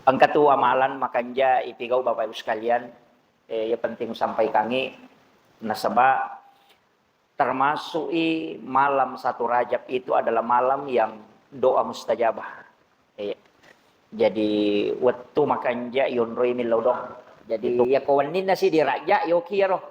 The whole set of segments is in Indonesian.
Angkat tu amalan makanja ipigau Bapak Ibu sekalian, ya penting sampai kangi nasaba termasuk malam 1 Rajab itu adalah malam yang doa mustajabah. Jadi waktu makanja yunroi milodong. Jadi ya kawanin nasi di raja yoki ya roh.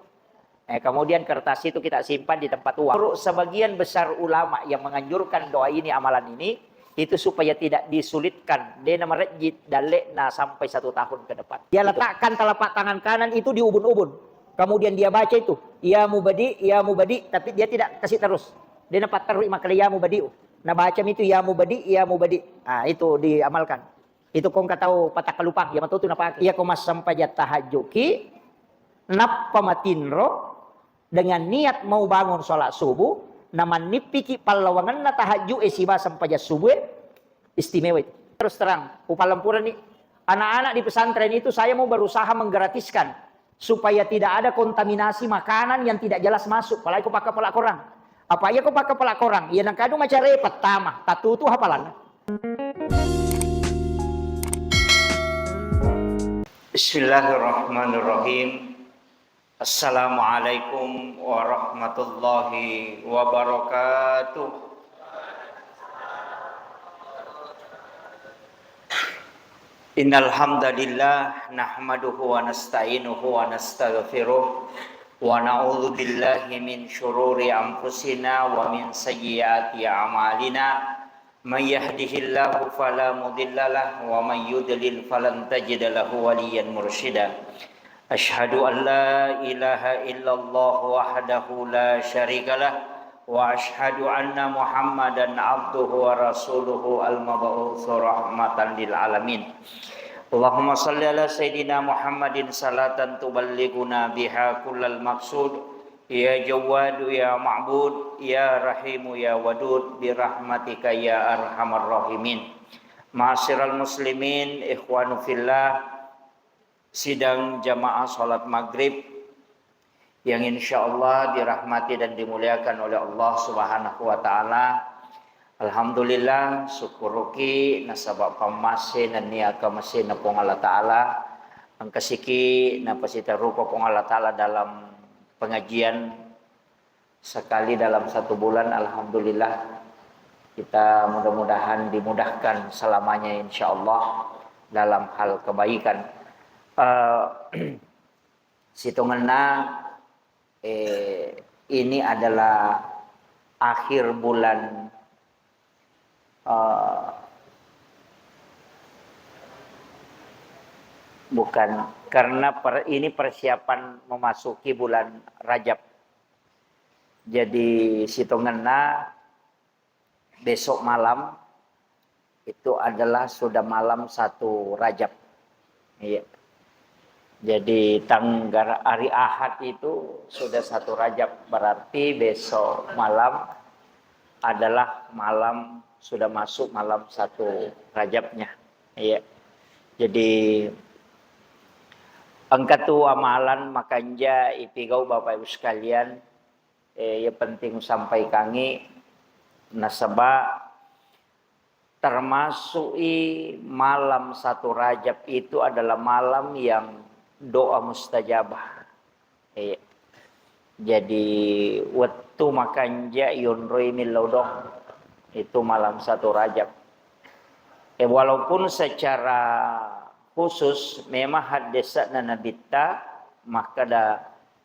Kemudian kertas itu kita simpan di tempat uang. Sebagian besar ulama yang menganjurkan doa ini, amalan ini, itu supaya tidak disulitkan. Dia nama rejit dalek sampai 1 tahun ke depan. Dia letakkan telapak tangan kanan itu di ubun-ubun. Kemudian dia baca itu, ya mubadi, tapi dia tidak kasih terus. Dia dapat taruh makali ya mubadi. Nah baca itu ya mubadi. Nah itu diamalkan. Itu kong katau patah kelupang, ya matu tu napa? Ya kau mas sampai tahajjuki, napa matinro dengan niat mau bangun sholat subuh, naman nipiki palawangan na tahajud siba sampai subuh istimewa itu. Terus terang, upalampuran nih, anak-anak di pesantren itu saya mau berusaha menggratiskan supaya tidak ada kontaminasi makanan yang tidak jelas masuk. Apalagi aku pakai pelak korang. Apa ya aku pakai pelak korang? Ya nang kadu macam repot tamah, tatu tu hafalan. Bismillahirrahmanirrahim. Assalamualaikum warahmatullahi wabarakatuh. Innal hamdalillah nahmaduhu wa nasta'inuhu wa nastaghfiruh wa na'udzu billahi min syururi anfusina wa min sayyiati a'malina. May yahdihillahu fala mudhillalah wa may yudlil falan tajida lahu waliyyan mursyida. Asyhadu an la ilaha illallah wahdahu la syarikalah wa asyhadu anna Muhammadan abduhu wa rasuluhu al-mab'uts rahmatan lil alamin. Allahumma shalli ala sayidina Muhammadin salatan tuballighuna biha kullal maqsud. Ya Jawadu ya Ma'bud, ya Rahimu ya Wadud, birahmatika ya arhamar rahimin. Ma'asyiral muslimin, ikhwanu fillah, sidang jamaah salat maghrib yang insyaallah dirahmati dan dimuliakan oleh Allah Subhanahu wa taala. Alhamdulillah syukuruki nasabab pamasin dan niaka masin napong Allah taala ang kasiki na pasita rupa pong Allah taala dalam pengajian sekali dalam 1 bulan. Alhamdulillah kita mudah-mudahan dimudahkan selamanya insyaallah dalam hal kebaikan. Situnganna ini adalah akhir bulan bukan karena ini persiapan memasuki bulan Rajab. Jadi situnganna besok malam itu adalah sudah malam 1 Rajab. Iya. Jadi tanggal hari Ahad itu sudah 1 Rajab, berarti besok malam adalah malam sudah masuk malam 1 Rajabnya. Iya. Jadi angkat tu amalan makanja ipigau Bapak Ibu sekalian, ya penting sampai kangi nasaba termasuk malam 1 Rajab itu adalah malam yang doa mustajabah. Jadi waktu makanja yunroi milodong itu malam 1 Rajab. Walaupun secara khusus memang hadisatna nabita maka da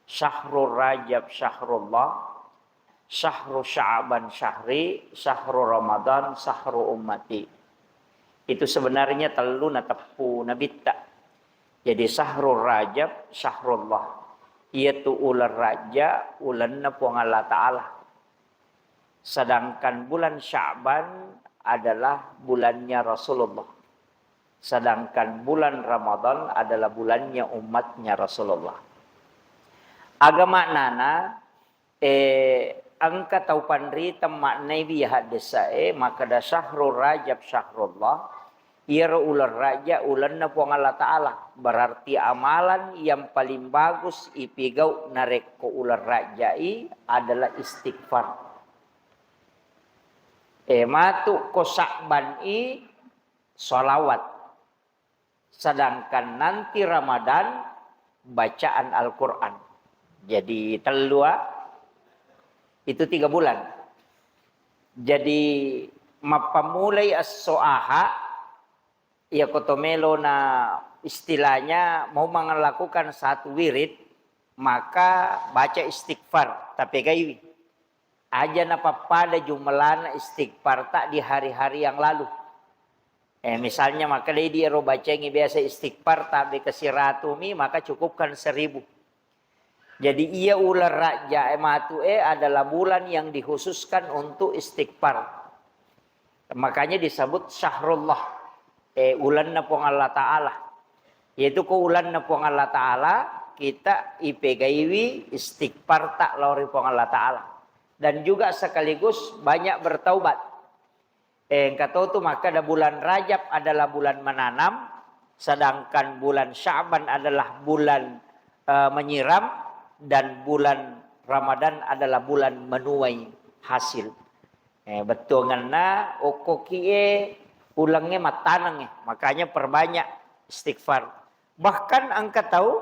syahrul Rajab syahrullah, syahrul Sya'ban syahri, syahrul Ramadan syahrul ummati. Itu sebenarnya telu na tepu nabita. Jadi syahrul Rajab syahrullah, yaitu ular raja ulanna puang Allah taala. Sedangkan bulan Sya'ban adalah bulannya Rasulullah. Sedangkan bulan Ramadan adalah bulannya umatnya Rasulullah. Agama nana angka taupanri temak nabi hadisa maka da syahrul Rajab syahrullah, ira ular raja ulanna puang Allah taala. Berarti amalan yang paling bagus ipigau nareko ular rajai adalah istighfar. Matu ko Sya'ban salawat. Sedangkan nanti Ramadan bacaan Al-Quran. Jadi telua itu 3 bulan. Jadi mapamulay as-soaha ya kotomelo na istilahnya mau melakukan satu wirid, maka baca istighfar. Tapi kayak aja napa pada jumlah istighfar tak di hari-hari yang lalu. Misalnya maka dia baca yang biasa istighfar tapi kasih ratumi, maka cukupkan 1000. Jadi ia ular raja ematue adalah bulan yang dikhususkan untuk istighfar. Makanya disebut syahrullah. Ulan na pong Allah Ta'ala. Yaitu ko ulan na pong Allah Ta'ala, kita ipegaiwi istighfar tak lori pong Allah Ta'ala. Dan juga sekaligus banyak bertaubat. Kata itu maka ada bulan Rajab adalah bulan menanam, sedangkan bulan Sya'ban adalah bulan menyiram, dan bulan Ramadan adalah bulan menuai hasil. Betul ngana okokie ulangnya matanang, makanya perbanyak istighfar. Bahkan angka tahu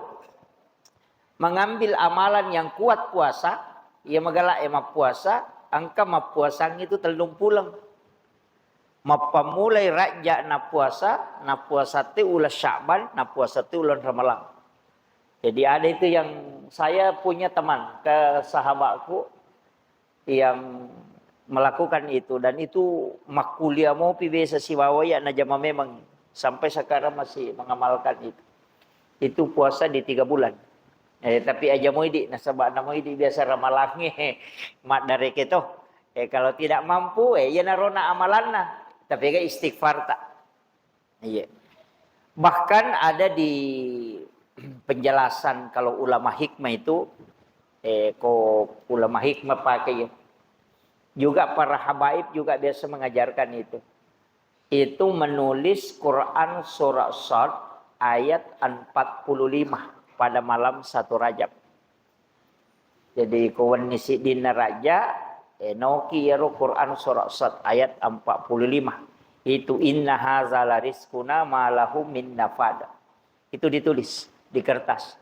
mengambil amalan yang kuat puasa, ia magala emak puasa, angka mapuasang itu telung pulang. Mapamulai raja na puasa te ulah Sya'ban, na puasa te ulan Ramadan. Jadi ada itu yang saya punya teman ke sahabatku yang melakukan itu, dan itu makuliah mau biasa si wawaya najama memang sampai sekarang masih mengamalkan itu. Itu puasa di 3 bulan. Tapi aja mau di nasabah namo di biasa ramalangi mat dari kita. Kalau tidak mampu ya narona amalanna, tapi kayak istighfar tak. Iya. Bahkan ada di penjelasan kalau ulama hikmah itu ulama hikmah pakai juga para habaib juga biasa mengajarkan itu. Itu menulis Quran surah Shad ayat 45 pada malam 1 Rajab. Jadi kawan nisi dina raja noki yaro Quran surah Shad ayat 45. Itu inna hazala rizquna ma lahu min nafada. Itu ditulis di kertas.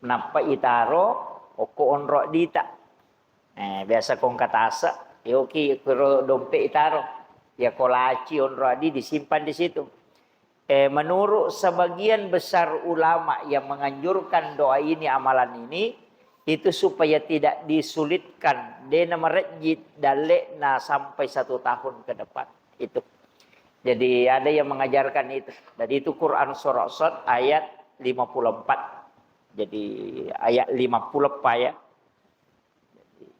Kenapa itaro oko onro dita. Biasa kong katasa, yoki kero dompet itaro. Ya kolaci onro di disimpan di situ. Menurut sebagian besar ulama yang menganjurkan doa ini, amalan ini, itu supaya tidak disulitkan dena merejit dalekna sampai 1 tahun ke depan. Itu. Jadi ada yang mengajarkan itu. Dan itu Quran surah Shad ayat 54. Jadi ayat 54 ya.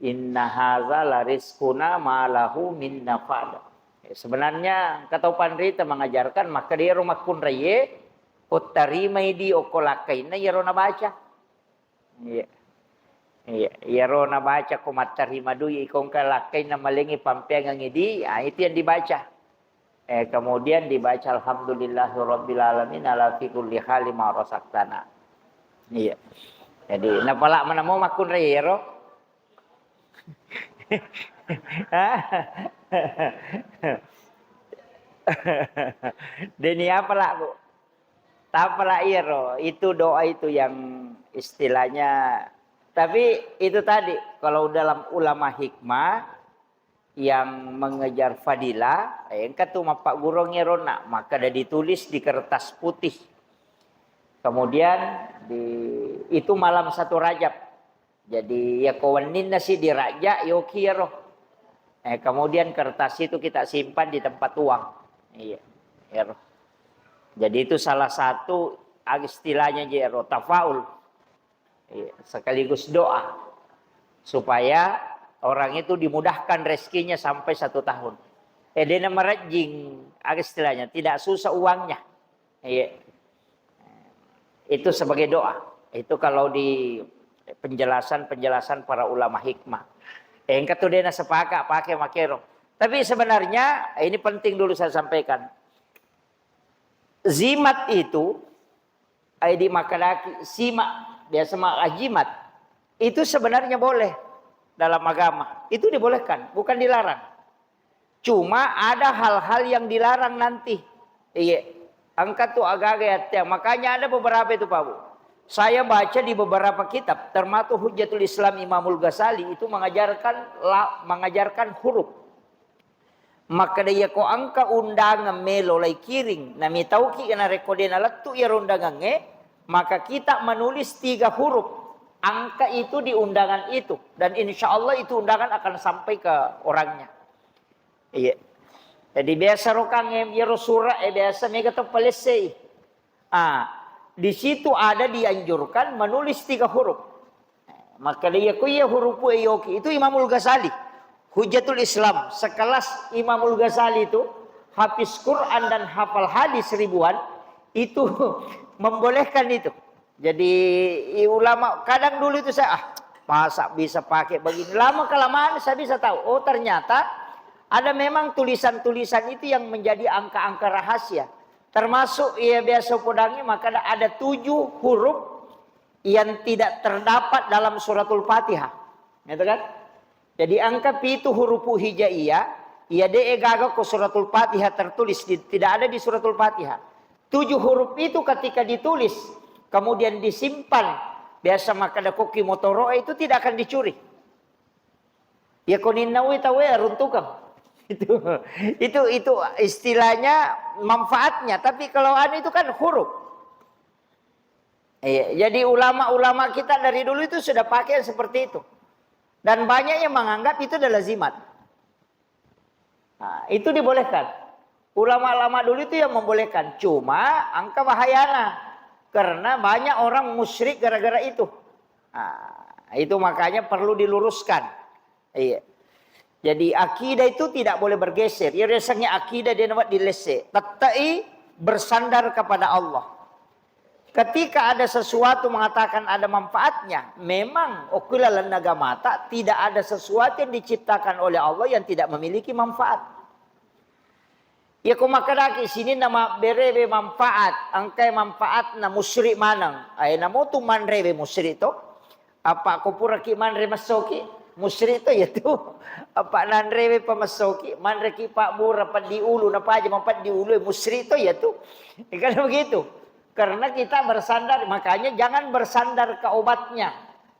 Inna hadza la rizquna ma lahu min nafad. Sebenarnya kata Pandrita mengajarkan maka dia rumah kun raye uttarimai di okolakaina ya rona baca. Iya. Iya, ya rona baca kumat tarima dui ikong kalakaina malengi pampengang idi, itu yang dibaca. Kemudian dibaca alhamdulillahirabbil alamin ala fi kulli hali ma rasaktana. Iya. Jadi napala mana mau makun rero. Deni apa lah Bu? Tapala iro, itu doa itu yang istilahnya. Tapi itu tadi kalau dalam ulama hikmah yang mengejar fadilah, engka tuh mapak gurongnya rona, maka ada ditulis di kertas putih. Kemudian itu malam 1 Rajab. Jadi ya kawanin nasi di raja yoki ya roh. Kemudian kertas itu kita simpan di tempat uang. Iya, ya roh. Jadi itu salah satu istilahnya ya roh, tafaul. Iya, sekaligus doa supaya orang itu dimudahkan rezekinya sampai 1 tahun. Dia merajing istilahnya tidak susah uangnya. Iya. Itu sebagai doa. Itu kalau di penjelasan para ulama hikmah. Engkau tuh dia sepakat pakai makero. Tapi sebenarnya ini penting dulu saya sampaikan. Zimat itu di makalaki simak biasa jimat itu sebenarnya boleh dalam agama. Itu dibolehkan, bukan dilarang. Cuma ada hal-hal yang dilarang nanti. Iya. Angka tuh agak-agak ya. Makanya ada beberapa itu Pak Bu. Saya baca di beberapa kitab, termasuk Hujjatul Islam Imamul Ghazali itu mengajarkan huruf. Maka dia ko angka undangan melolai kiring. Nami tahu ki kena rekodena letu ya undangan maka kita menulis 3 huruf. Angka itu di undangan itu. Dan insya Allah itu undangan akan sampai ke orangnya. Iya. Jadi biasa rokang ya surah biasa mega to palesai. Di situ ada dianjurkan menulis 3 huruf. Maka dia ko ya huruf yoki itu Imamul Ghazali. Hujjatul Islam sekelas Imamul Ghazali itu hafiz Quran dan hafal hadis ribuan itu membolehkan itu. Jadi ulama kadang dulu itu saya masa bisa pakai begini, lama kelamaan saya bisa tahu oh ternyata ada memang tulisan-tulisan itu yang menjadi angka-angka rahasia. Termasuk ya biasa podangi maka ada 7 huruf yang tidak terdapat dalam suratul Fatihah. Gitu kan? Jadi angka itu huruf hijaiyah, ia gagal ke suratul Fatihah tertulis, tidak ada di suratul Fatihah. 7 huruf itu ketika ditulis, kemudian disimpan, biasa maka ada koki motoro itu tidak akan dicuri. Ya koninawi tawe runtukam. Itu istilahnya manfaatnya, tapi kalau itu kan huruf. Jadi ulama-ulama kita dari dulu itu sudah pakai seperti itu. Dan banyak yang menganggap itu adalah lazimat. Itu dibolehkan. Ulama-ulama dulu itu yang membolehkan. Cuma angka bahayana. Karena banyak orang musyrik gara-gara itu. Itu makanya perlu diluruskan. Iya. Jadi akidah itu tidak boleh bergeser. Ya rasanya akidah dia nampak dilese. Tatai bersandar kepada Allah. Ketika ada sesuatu mengatakan ada manfaatnya, memang okulalan naga mata tidak ada sesuatu yang diciptakan oleh Allah yang tidak memiliki manfaat. Ya kumakadaki sini nama berebe manfaat, angkai manfaat na musyrik manang. Ay namo tu manrebe musyrik to. Apa ko pura ki manre masoki? Musyrik to ya tu. Apa nanrebe pamasoki, manre ki pak mura pa di ulu na paja mampat di ulu musyrik to ya tu. Kan begitu. Karena kita bersandar, makanya jangan bersandar ke obatnya.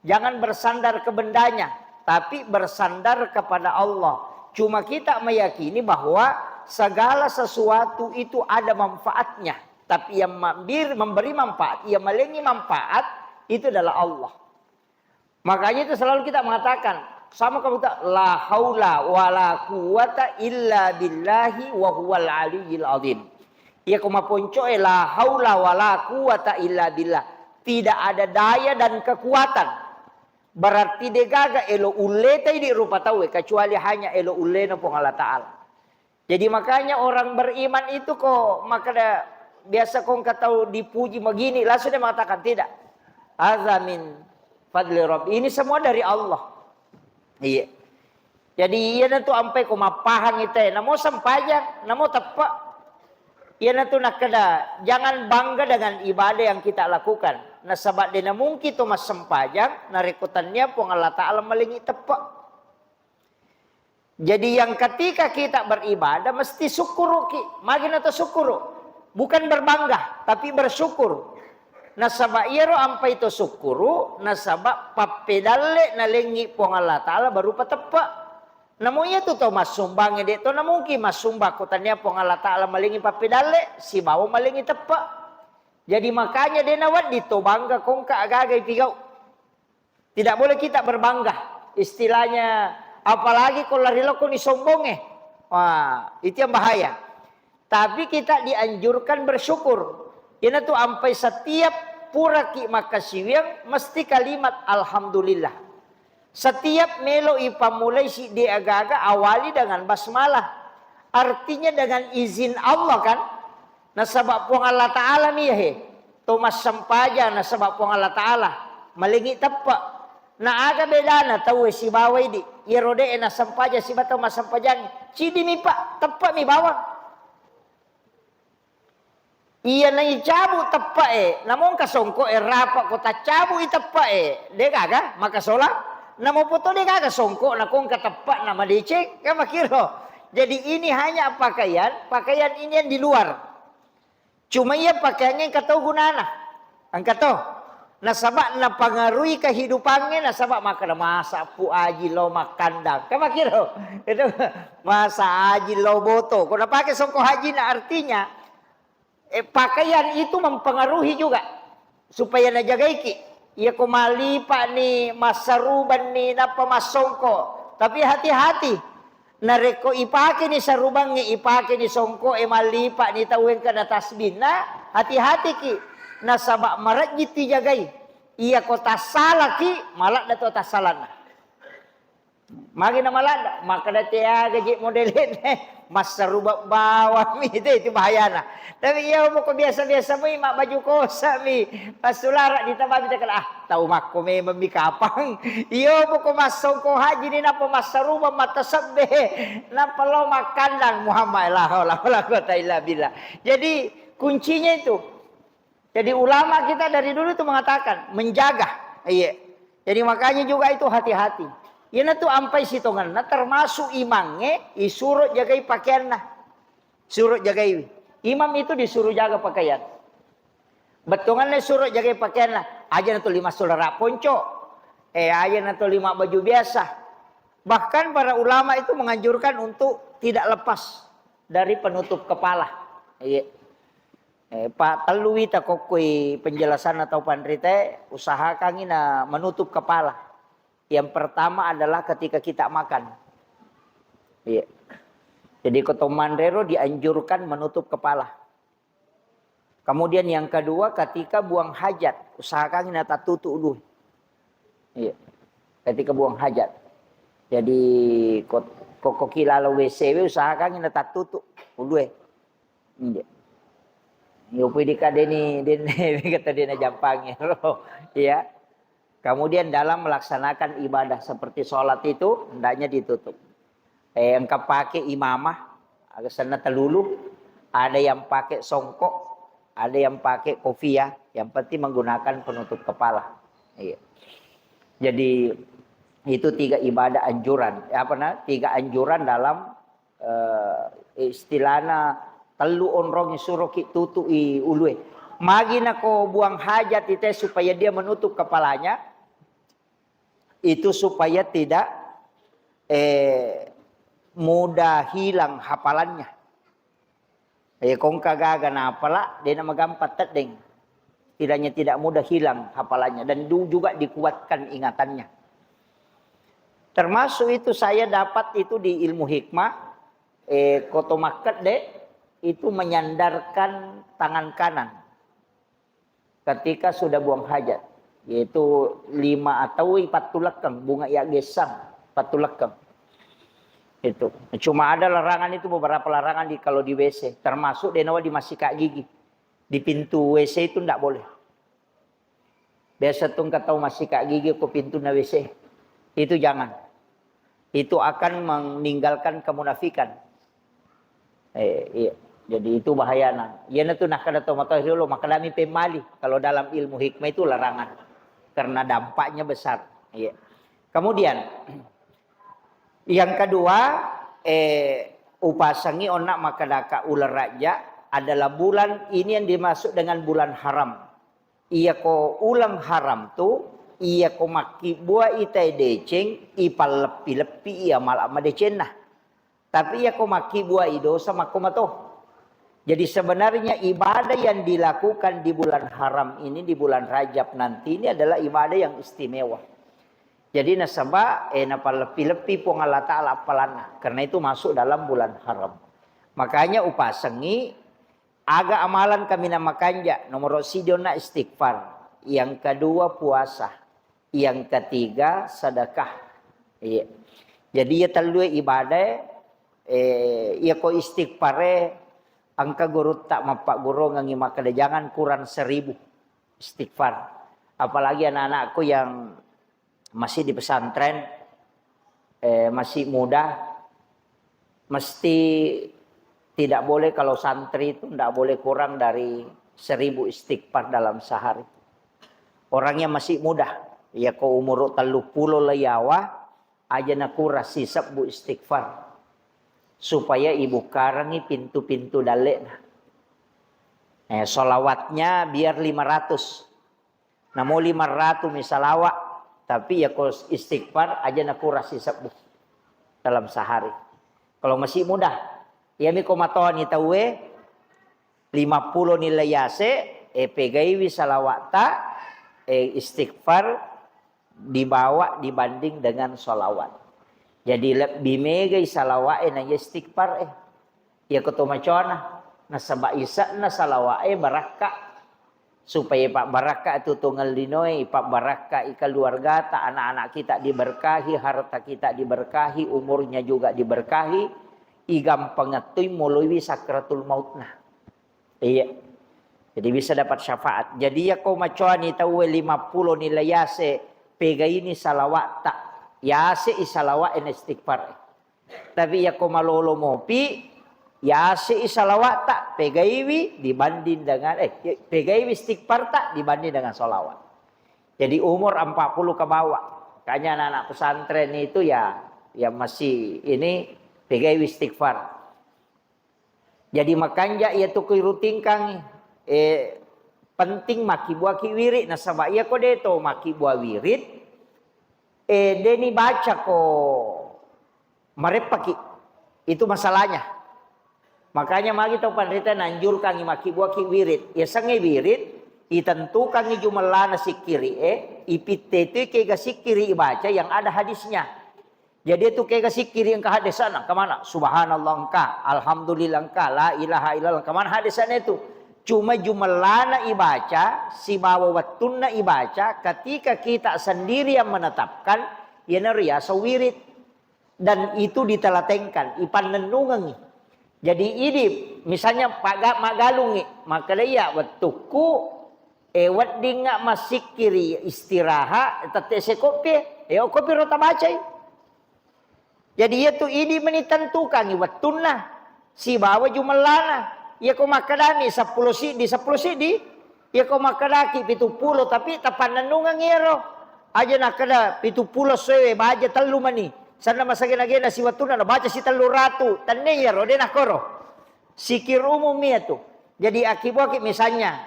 Jangan bersandar ke bendanya. Tapi bersandar kepada Allah. Cuma kita meyakini bahwa segala sesuatu itu ada manfaatnya. Tapi yang memberi manfaat, yang melengi manfaat, itu adalah Allah. Makanya itu selalu kita mengatakan, sama kamu tak, la haula wa la quwata illa billahi wa huwal aliyyil azim. Ya kumaponco la haula wala quwata illa billah. Tidak ada daya dan kekuatan. Berarti degaga elo uleta di rupa tahu kecuali hanya elo ulena pun Allah Ta'ala. Jadi makanya orang beriman itu kok maka biasa kau tahu dipuji begini langsung dia mengatakan tidak. Azamin fadli Rabb. Ini semua dari Allah. Iya. Jadi iya nanti sampai kau mapahang itu. Namo sampajang, namo tepak. Ya nanti nak kena jangan bangga dengan ibadah yang kita lakukan. Nah sebab dia mungkin tu mas sempajang, narikutannya pun Allah Ta'ala melingi tepak. Jadi yang ketika kita beribadah mesti syukur ki, magin atau syukur, bukan berbangga tapi bersyukur. Nah sebab iro ampai itu syukur, nah sebab papedalle nalingi pun Allah Ta'ala baru tepak. Namunya tu to mas sumbang ide to mungkin mas sumbang kotanya pong Allah Ta'ala malingi papidale si bawa malingi tepak. Jadi makanya dia nawat dito bangga kong kaagagai pigau. Tidak boleh kita berbangga. Istilahnya apalagi kalau lari lo kong disombong Wah, itu yang bahaya. Tapi kita dianjurkan bersyukur. Ini tuh sampai setiap pura ki makasiwang mesti kalimat alhamdulillah. Setiap melo ipamulai si dia agak-agak awali dengan basmalah. Artinya dengan izin Allah kan. Nah sebab pun Allah Ta'ala miyahe. Thomas sampaja na sebab pun Allah Ta'ala. Malingi tepak. Na aga bedana tahu si bawai di. Irode na sampaja si bata mas sampajang. Cidi mi pak tepak mi bawang. Iya na icabu tepak Namun kasongko rapak kota cabu itepak Dega maka solat. Namo foto dia kagak songkok na kong ketepak nama dicek kan makiro. Jadi ini hanya pakaian ini yang di luar. Cuma ia pakaiannya kata gunana. Angkat to. Nah sabak na pengaruhi kehidupannya, nah sabak makan masa pu aji lo makan dah. Kamu kira itu masa aji lo boto. Kalau pakai songko haji nah artinya pakaian itu mempengaruhi juga supaya na jaga iki. Ia kumali pak ni masaruban ni napa masongko. Tapi hati-hati. Nareko ipake ni sarubangi ipake ni songko mali pak ni tawin kana tasbih. Nah hati-hati ki. Nasabak marajit dijagai. Ia kota salah ki malak dato tasalan. Magi na malak maka dati gaji modelin mas sarubak bawa mi itu bahaya na. Tapi ia mo ko biasa-biasa mo mak baju kosa mi pasulara ditambah kita kala tahu mak ko me memikapang. Ia mo ko masong ko haji ni napa mas sarubak matasabbe napa lo makan dan Muhammad la haula wala quwata illa billah. Jadi kuncinya itu. Jadi ulama kita dari dulu itu mengatakan menjaga. Iya. Jadi makanya juga itu hati-hati. Yana tuh ampai sitongan. Nah termasuk imamnya disuruh jagai pakaian nah. Suruh jagai. Imam itu disuruh jaga pakaian. Betongannya suruh jagai pakaian lah. Aja na tuh 5 saudara ponco. Aja na tuh 5 baju biasa. Bahkan para ulama itu menganjurkan untuk tidak lepas dari penutup kepala. Iya. Pak telui tak kokoi penjelasan atau pandrite usahakan ina menutup kepala. Yang pertama adalah ketika kita makan. Iya. Jadi kotomandrero dianjurkan menutup kepala. Kemudian yang kedua ketika buang hajat, usahakan ina tatutu dulu. Iya. Ketika buang hajat. Jadi kokoki lalu WC usahakan ina tatutu dulu. Iya. Yupi dikadeni kata dia jampangnya ya. Kemudian dalam melaksanakan ibadah seperti sholat itu hendaknya ditutup. Yang pakai imamah agak sana telulu, ada yang pakai songkok, ada yang pakai kopiah, yang penting menggunakan penutup kepala. Iya. Jadi itu 3 ibadah anjuran. 3 anjuran dalam istilahnya telu onrong suruh ki tutui ulue. Magi na ko buang hajat itu supaya dia menutup kepalanya. Itu supaya tidak mudah hilang hafalannya. Kong kagaga na pala dia na magampat tadeng. Tidaknya tidak mudah hilang hafalannya dan juga dikuatkan ingatannya. Termasuk itu saya dapat itu di ilmu hikmah kotomakat deh. Itu menyandarkan tangan kanan ketika sudah buang hajat, yaitu 5 atau 4 tulakang bunga ya gesang 4 tulakang itu. Cuma ada larangan itu beberapa larangan kalau di WC, termasuk denawa di masika gigi di pintu WC itu tidak boleh. Biasa tuh tahu masika gigi ke pintu na WC itu jangan, itu akan meninggalkan kemunafikan. Iya. Jadi itu bahaya nah. Ia tu nak kada tahu dulu maka kami pemali kalau dalam ilmu hikmah itu larangan karena dampaknya besar. Iya. Kemudian yang kedua upasangi onak makadaka ular raja adalah bulan ini yang dimasuk dengan bulan haram. Ia ko ulang haram tu ia ko maki buah itai deceng ipal lepi-lepi ia malah madecen nah. Tapi ia ko maki buah idosa makomato. Jadi sebenarnya ibadah yang dilakukan di bulan haram ini, di bulan Rajab nanti ini adalah ibadah yang istimewa. Jadi nasabah napa lepi-lepi pun Allah Ta'ala apalana. Karena itu masuk dalam bulan haram. Makanya upasangi aga amalan kami namakanja. Nomor sidona istighfar. Yang kedua puasa. Yang ketiga sedekah. Iya. Jadi ya telu ibadah ya ko istighfare angka guru tak mapak guru ngangi makada jangan kurang 1000 istighfar. Apalagi anak-anakku yang masih di pesantren, masih muda, mesti tidak boleh kalau santri itu tidak boleh kurang dari 1000 istighfar dalam sehari. Orangnya masih muda, ya ko umur 30 layawa, aja nakura sisap bu istighfar. Supaya ibu karangi pintu-pintu dalek. Solawatnya biar 500. Nah mau 500 misalawat, tapi ya kalau istighfar aja nak kurasi sebuh dalam sehari. Kalau masih mudah, ya mi komatoan itawe 50 nilai yase, pegaiwi salawata, istighfar dibawa dibanding dengan solawat. Jadi lebih megai salawat na istighfar ya ketomacona na sabak isa na salawat barakah. Supaya Pak Baraka itu tunggal dinoi, Pak Baraka keluarga tak anak-anak kita diberkahi, harta kita diberkahi, umurnya juga diberkahi, igam pengetui melalui sakratul mautna. Iya. Jadi bisa dapat syafaat. Jadi ya kau macuan itu 50 nilai yase, pega ini salawat tak yase isalawat en istighfar. Tapi ya kau malolo mopi ya si salawat tak pegaiwi dibanding dengan pegaiwi istighfar tak dibanding dengan solawat. Jadi umur 40 ke bawah. Kayaknya anak-anak pesantren itu ya masih ini pegaiwi istighfar. Jadi makanya ya tu rutin kang penting maki buah ki wirid na sabak ya ko deto maki buah wirid deni baca ko marepaki itu masalahnya. Makanya mari tahu pandita nanjurkan maki buah ki wirid. Ya sange wirid itentukan ni jumlah nasi kiri ipite itu ke sikiri baca yang ada hadisnya. Jadi itu ke sikiri yang ke hadis sana kemana? Subhanallah engkau, alhamdulillah engkau, la ilaha illallah kemana hadisannya itu? Cuma jumlah ibaca si bawa wattunna ibaca ketika kita sendiri yang menetapkan ya riasa wirid dan itu ditelatenkan ipan nenungangi. Jadi ini misalnya magalungi maka dia wetuku wat dinga masikiri istirahat tete sekopi kopi rota baca. Jadi itu ini menitentukan wetunna si bawa jumlahna ya ko makadani 10 sidi 10 sidi ya ko makadaki 70 tapi tapan nenungan ngero aja nak kada 70 sewe baja telu mani. Sana masagina-gina si watuna na baca si 300 tanne ya rode nak koro sikir umumnya tu. Jadi akibat misalnya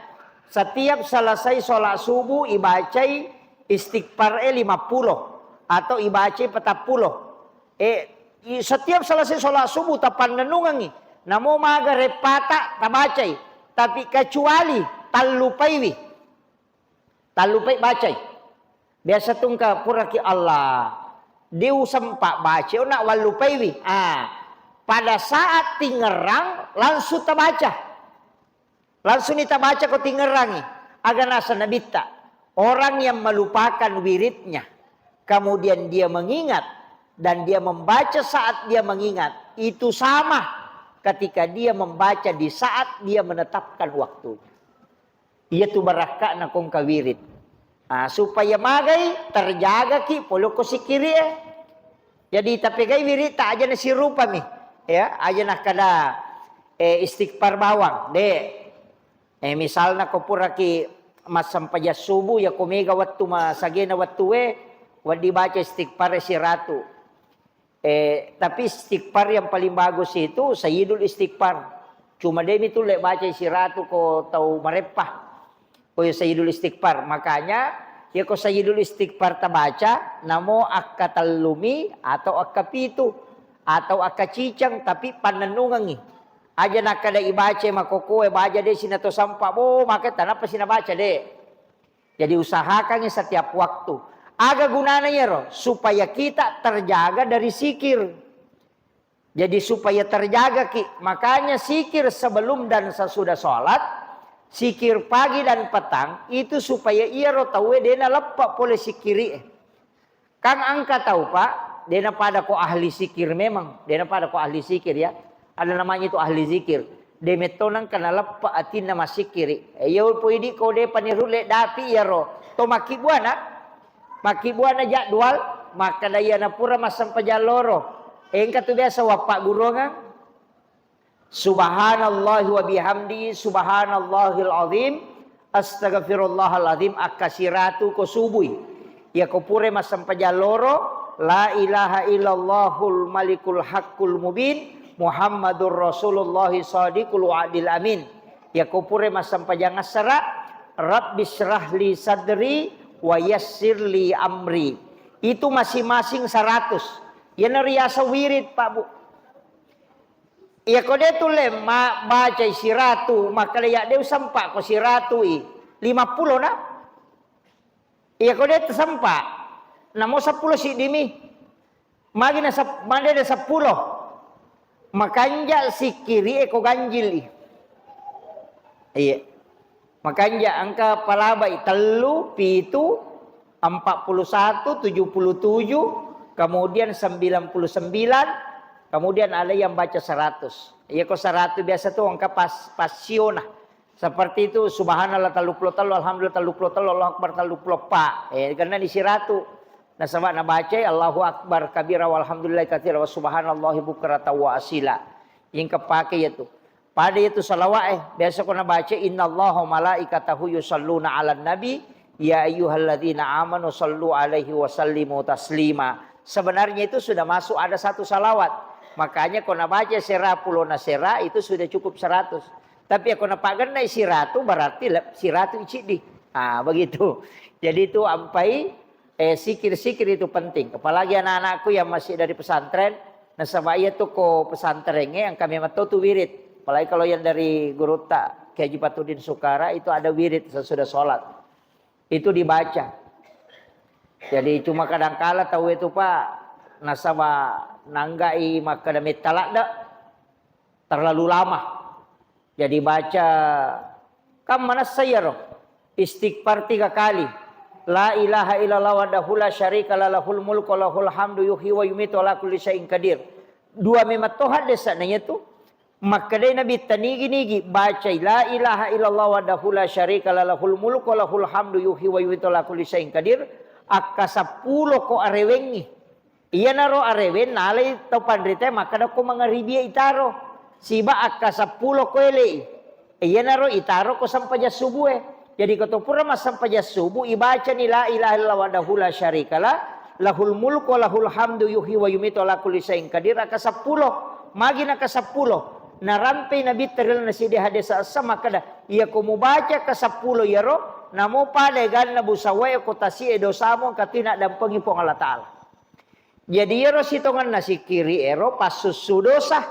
setiap selesai sholat subuh ibacai istighfar 50 atau ibacai 40 setiap selesai sholat subuh tapan nenungangi namo maga repata tabacai tapi kecuali talupai bacai biasa tungka puraki Allah Dew sempak baca nak walupaiwi. Pada saat tingerang langsung terbaca. Langsung kita baca kau tingerangi. Agar nasa nabita. Orang yang melupakan wiridnya. Kemudian dia mengingat. Dan dia membaca saat dia mengingat. Itu sama ketika dia membaca di saat dia menetapkan waktu. Ia tu barakak na kong kawirid. Supaya magai terjaga ki poloko sikiri jadi tapi gai wirid tak aja nasi rupa mi ya aja nak kada istighfar bawang misalnya ko puraki masam paja subuh ya ko mega waktu masagena waktu wadi baca istighfar si ratu tapi istighfar yang paling bagus itu sayyidul istighfar cuma demi tu lek baca si ratu ko tahu marepah ko sayyidul istighfar makanya ya ko sayyidul istighfar tabaca namo akatalumi atau akapitu atau akacicang tapi panenungangi aja nak kada ibaca makoko baca de sinato sampa maka tanapa sinabaca de jadi usahakan setiap waktu aga gunanya roh supaya kita terjaga dari sikir jadi supaya terjaga makanya sikir sebelum dan sesudah sholat sikir pagi dan petang itu supaya ia rotawe dena lepak boleh sikiri. Kang angka tahu Pak, dena pada ko ahli sikir memang, dena pada ko ahli sikir ya. Ada namanya itu ahli zikir. Demetonang kana lepak atin nama sikiri. Yo poidi ko de panirule dapi ya ro. To maki buana jadwal maka daya na pura masam pajaloro. Engka tu biasa wapak gurongan. Subhanallah wa bihamdi subhanallahil azim astaghfirullahal azim akasiratu ko subuh ya ko pure masam pajaloro la ilaha illallahul malikul haqqul mubin muhammadur rasulullah sadiqul wa'dil amin Ya kupure masam pajang asra. Rabbi syrah li sadri wa yassir li amri. Itu masing-masing 100. Ya nariasa wirid Pak Bu. Ya kode tu lem baca siratu maka ya dia sampak ko siratu 50 na. Ya kode tu sampak. Namo 10 si dimi. Magi na made na 10. Makanja si kiri eko ganjil. Iya. Makanja angka palabai telu pitu 41 77 kemudian 99 kemudian ada yang baca 100. Iya kok 100 biasa tuh angka pasionah. Seperti itu subhanallah taluplo talu alhamdulillah taluplo talu Allahu akbar taluplo pa. Karena di siratu. Nah sama na baca Allahu akbar kabira walhamdulillah katsira wa subhanallahi bukrata wa asila. Yang kepake itu. Pada itu salawat biasa kau na baca innallaha malaikatahu yusalluna 'alan nabi ya ayyuhalladzina amanu sallu alaihi wa sallimu taslima. Sebenarnya itu sudah masuk ada satu salawat. Makanya kau na baca sera pulo na sera itu sudah cukup 100. Tapi kau na pagan na siratu berarti siratu icidi. Begitu. Jadi itu ampai sikir-sikir itu penting. Apalagi anak-anakku yang masih dari pesantren. Nah sama iya tuh ko pesantrennya yang kami matau tuh wirid. Apalagi kalau yang dari Guru Tak Kiai Haji Patudin Sukara itu ada wirid sesudah sholat. Itu dibaca. Jadi cuma kadang-kala tahu itu Pak. Nasaba nanggai maka damit talak dak. Terlalu lama. Jadi baca. Kam mana saya roh. Istighfar 3 kali. La ilaha illallah wahdahu la syarika lahul mulku wa lahul hamdu yuhyi wa yumiitu ala kulli syai'in qadir. 2 memang Tuhan desanya itu. Maka dia Nabi tanigi-nigi baca la ilaha illallah wahdahu la syarika lahul mulku wa lahul hamdu yuhyi wa yumiitu ala kulli syai'in qadir. Akka 10 ko arewengi. Iya naro arewen nalai tau pandrite maka da ko mangaribia itaro. Siba akka 10 ko ele. Iya naro itaro ko sampai subuh. Jadi ketopura mas sampai subuh ibaca ni la ilaha illallah wahdahu la syarikalah lahul mulku wa lahul hamdu yuhyi wa yumiitu ala kulli syai'in qadir ka 10 magi na ka 10 narampe nabi teril na sidi hadis sama kada ia ko mubaca ka 10 ya ro namo pada gan na busawa ko tasi dosa mo katina dampengi po Allah taala. Jadi ya ro sitongan na si kiri ero pasusu dosa.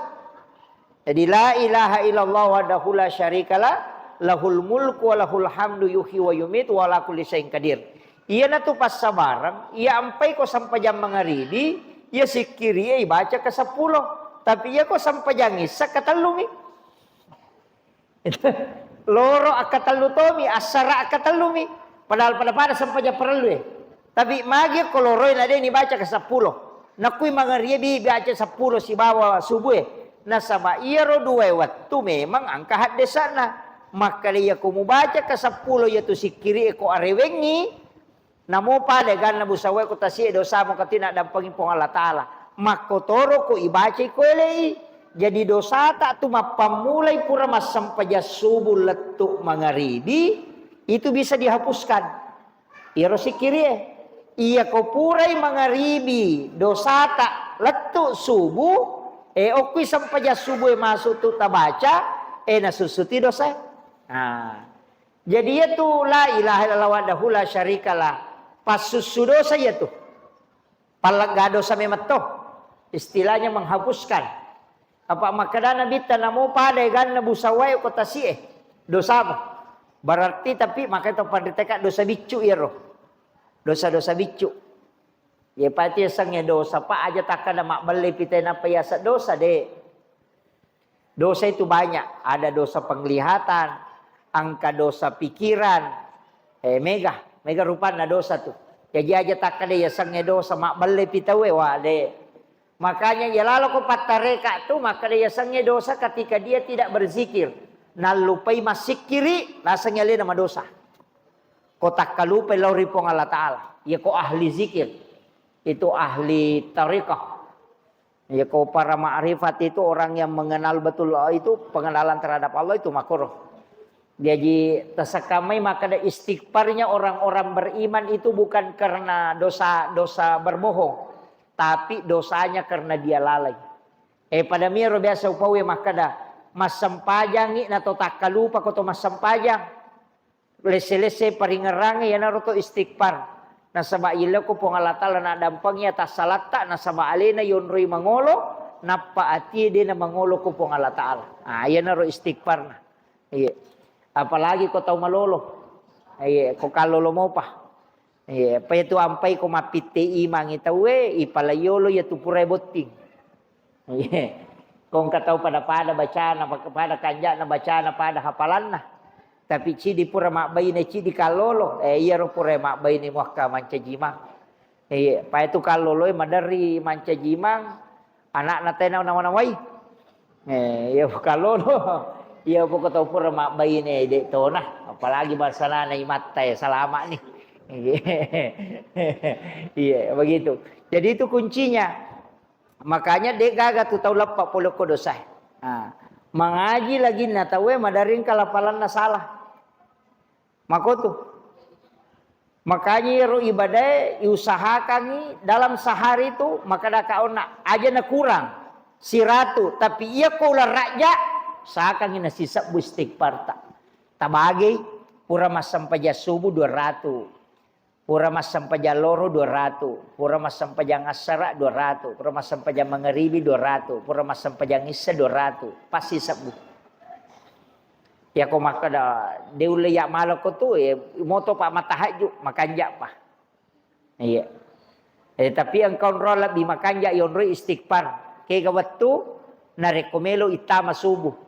Jadi la ilaha illallah wahdahu la syarikalah lahul mulku wa lahul hamdu yuhyi wa yumiitu wa ala kulli syai'in qadir. Iya na tu pas sabarang, iya ampai ko sampai jam mangaribi, iya sikiri baca ke 10. Tapi iya ko sampai jam isa katalumi. Loro akatalu tomi, asara akatalumi. Padahal pada sampai jam perlu. Tapi magi ko loro na dia ni baca ke 10. Nakui mangaribi baca 10 si bawa subuh. Na sama iya ro 2 waktu memang angka hadde sana. Maka dia ko mubaca ka 10 yaitu sikiri ko arewengi namo pada gan na busawe ko tasi dosa mo katina dampengi po Allah taala makotoro ko ibaca ko elei jadi dosa tak tu mapamulai pura mas sampai subuh letuk mangaribi itu bisa dihapuskan iro sikiri iya ko purai mangaribi dosa tak letuk subuh okui sampai subuh masuk tu tabaca nasusuti dosa. Nah, jadi itu la ilaha illallah wahdahu la syarikalah. Pas susu dosa ya tuh. Palag dosa memeto. Istilahnya menghapuskan. Apa makadana bita namo pada gan nabusawai kota sie dosa mo. Berarti tapi maka itu panditeka dosa bicu ya roh. Dosa-dosa bicu. Ya pati sangnya dosa pak aja takkan mak beli pita napa yasa dosa deh. Dosa itu banyak. Ada dosa penglihatan. Angka dosa pikiran. Mega rupanya dosa tuh. Jadi aja takkan dia sangnya dosa. Mak beli pitawe wade. Makanya ya lalu ko patareka tuh. Maka dia sangnya dosa ketika dia tidak berzikir. Nalupai masik kiri. Nasangnya li nama dosa. Ko tak kalupai lauri pong Allah Ta'ala. Ya ko ahli zikir. Itu ahli tarikah. Ya ko para ma'rifat itu orang yang mengenal betul Allah itu. Pengenalan terhadap Allah itu makruh. Jadi tasakamai maka ada istighfarnya orang-orang beriman itu bukan karena dosa berbohong. Tapi dosanya karena dia lalai. Pada miro biasa upawe maka dah mas sampajang na to takalupa ko to mas sampajang. Lese-lese paringerangi ya naruto istighfar. Nasaba ila ko po ngalatala na dampangnya tas salata nasaba alena yonroy mangolo napaati din na mangolo ko po ngalatala. Yan naro istighfar na. Iya. Apalagi ko tau malolo. Iya, ko kalolo mo pa. Iya, pa itu ampay ko mapiti imang itawe ipalayolo ya tu pure boting. Iya. Kung kataw pada baca na pada kanja na baca na pada hafalan na. Tapi cidi pura makbay na cidi kalolo. Iya ro pura makbay ni muaka mancajimang. Pa itu kalolo madari mancajimang. Anak na tenaw namanaway. Iya po kalolo. Iya po kataw pura makbay ni dito na. Apalagi bahasa na imatay salama ni. Iya begitu. Jadi itu kuncinya. Makanya dia gagal tu tahu lepak puluh dosa. Mengaji lagi na tahu madaring kalapalan na salah. Makotu. Makanya ro ibadah usahakan dalam sehari itu maka dah kau nak aja na kurang 100 tapi ia kau lah raja sahakan na sisa istighfar tak. Tabagi pura mas sampai subuh 200. Pura mas sampai loro 200, pura mas sampai asara 200, pura mas sampai mangeribi 200, pura mas sampai isya 200, pasti sabu. Ya ko maka da deule ya malo ko tu moto pa matahaju makanja pa. Iya. Tapi engkau rola bi makanja yonro istighfar. Kay gawattu na rekomelo itama subuh.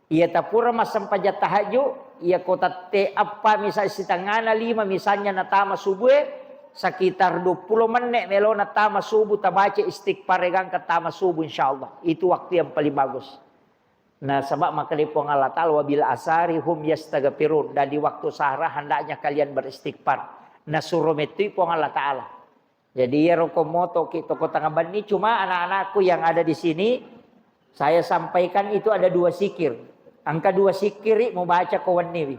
Iya tapura mas sampai tahaju ia kota te apa misalnya setengah 5 misalnya natama subuh sekitar 20 menit melo natama subuh tabaca istighfar regang katama subuh insyaallah itu waktu yang paling bagus. Nah sebab maka dipong Allah Ta'ala wabil asari hum yastaghfirun dan di waktu sahara hendaknya kalian beristighfar. Nah suruh itu pong Allah Ta'ala. Jadi ya rokomoto kita kota Ngaban ini cuma anak-anakku yang ada di sini saya sampaikan itu ada 2 zikir. Angka 2 sikiri mau baca kawan nih.